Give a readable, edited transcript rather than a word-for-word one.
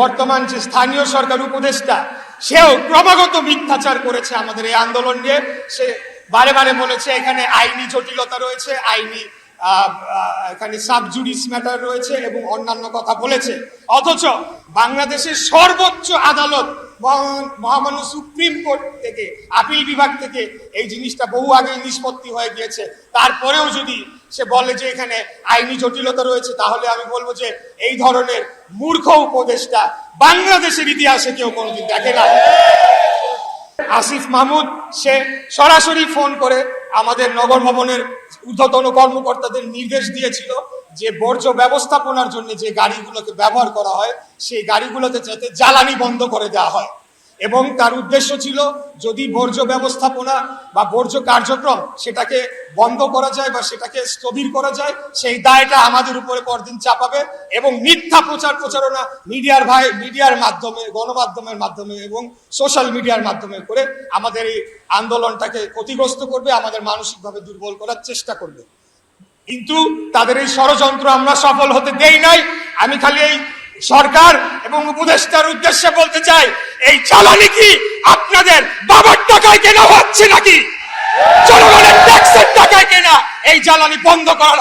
বর্তমান যে স্থানীয় সরকার উপদেষ্টা, সেও ক্রমাগত মিথ্যাচার করেছে আমাদের এই আন্দোলন নিয়ে। সে বারে বারে বলেছে এখানে আইনি জটিলতা রয়েছে, এখানে সাবজুডিস ম্যাটার রয়েছে এবং অন্যান্য কথা বলেছে। অথচ বাংলাদেশের সর্বোচ্চ আদালত মহামান্য সুপ্রিম কোর্ট থেকে, আপিল বিভাগ থেকে এই জিনিসটা বহু আগে নিষ্পত্তি হয়ে গিয়েছে। তারপরেও যদি সে বলে যে এখানে আইনি জটিলতা রয়েছে, তাহলে আমি বলবো যে এই ধরনের মূর্খ উপদেষ্টা বাংলাদেশের ইতিহাসে কেউ কোনোদিন দেখে না। আসিফ মাহমুদ সে সরাসরি ফোন করে আমাদের নগর ভবনের ঊর্ধ্বতন কর্মকর্তাদের নির্দেশ দিয়েছিল যে বর্জ্য ব্যবস্থাপনার জন্য যে গাড়িগুলোকে ব্যবহার করা হয় সেই গাড়িগুলোতে যাতে জ্বালানি বন্ধ করে দেওয়া হয়, এবং তার উদ্দেশ্য ছিল যদি বর্জ্য ব্যবস্থাপনা বা বর্জ্য কার্যক্রম সেটাকে বন্ধ করা যায় বা সেটাকে স্থবির করা যায়, সেই দায়টা আমাদের উপরে পরদিন চাপাবে এবং মিথ্যা প্রচারণা মিডিয়ার মাধ্যমে, গণমাধ্যমের মাধ্যমে এবং সোশ্যাল মিডিয়ার মাধ্যমে করে আমাদের এই আন্দোলনটাকে ক্ষতিগ্রস্ত করবে, আমাদের মানসিকভাবে দুর্বল করার চেষ্টা করবে। কিন্তু তাদের এই ষড়যন্ত্র আমরা সফল হতে দেই নাই। আমি খালি এই সরকার এবং উপদেষ্টার উদ্দেশ্যে বলতে চাই, এই জ্বালানি কি আপনাদের বাবার টাকায় কেনা হচ্ছে নাকি? জনগণের ট্যাক্সের টাকায় কেনা এই জ্বালানি বন্ধ করা